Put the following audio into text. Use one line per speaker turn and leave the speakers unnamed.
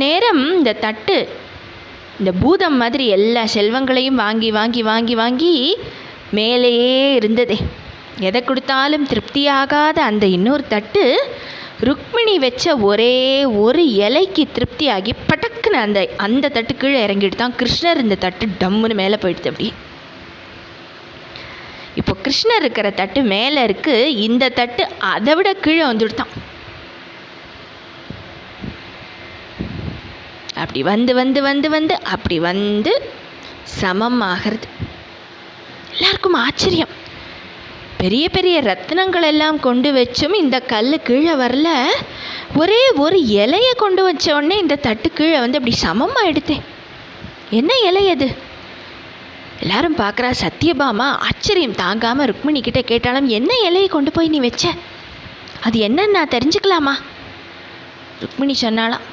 நேரம் இந்த தட்டு இந்த பூதம் மாதிரி எல்லா செல்வங்களையும் வாங்கி வாங்கி வாங்கி வாங்கி மேலேயே இருந்ததே. எதை கொடுத்தாலும் திருப்தியாகாத அந்த இன்னொரு தட்டு ருக்மிணி வச்ச ஒரே ஒரு இலைக்கு திருப்தியாகி பட்டக்குன்னு அந்த தட்டு கீழே இறங்கிட்டு தான் கிருஷ்ணர் இந்த தட்டு டம்முன்னு மேலே போயிடுது. அப்படி இப்போ கிருஷ்ணர் இருக்கிற தட்டு மேலே இருக்குது, இந்த தட்டு அதை விட கீழே வந்துடுதான். அப்படி வந்து வந்து வந்து வந்து அப்படி வந்து சமம் ஆகிறது. எல்லாருக்கும் ஆச்சரியம். பெரிய பெரிய ரத்னங்கள் எல்லாம் கொண்டு வச்சும் இந்த கல் கீழே வரல. ஒரே ஒரு இலையை கொண்டு வச்ச உடனே இந்த தட்டு கீழே வந்து அப்படி சமமாகிடுதே. என்ன இலை அது? எல்லாரும் பார்க்குறா. சத்யபாமா ஆச்சரியம் தாங்காமல் ருக்மிணி கிட்டே கேட்டாலும், என்ன இலையை கொண்டு போய் நீ வச்ச? அது என்னன்னு நான் தெரிஞ்சுக்கலாமா? ருக்மிணி சொன்னாலாம்,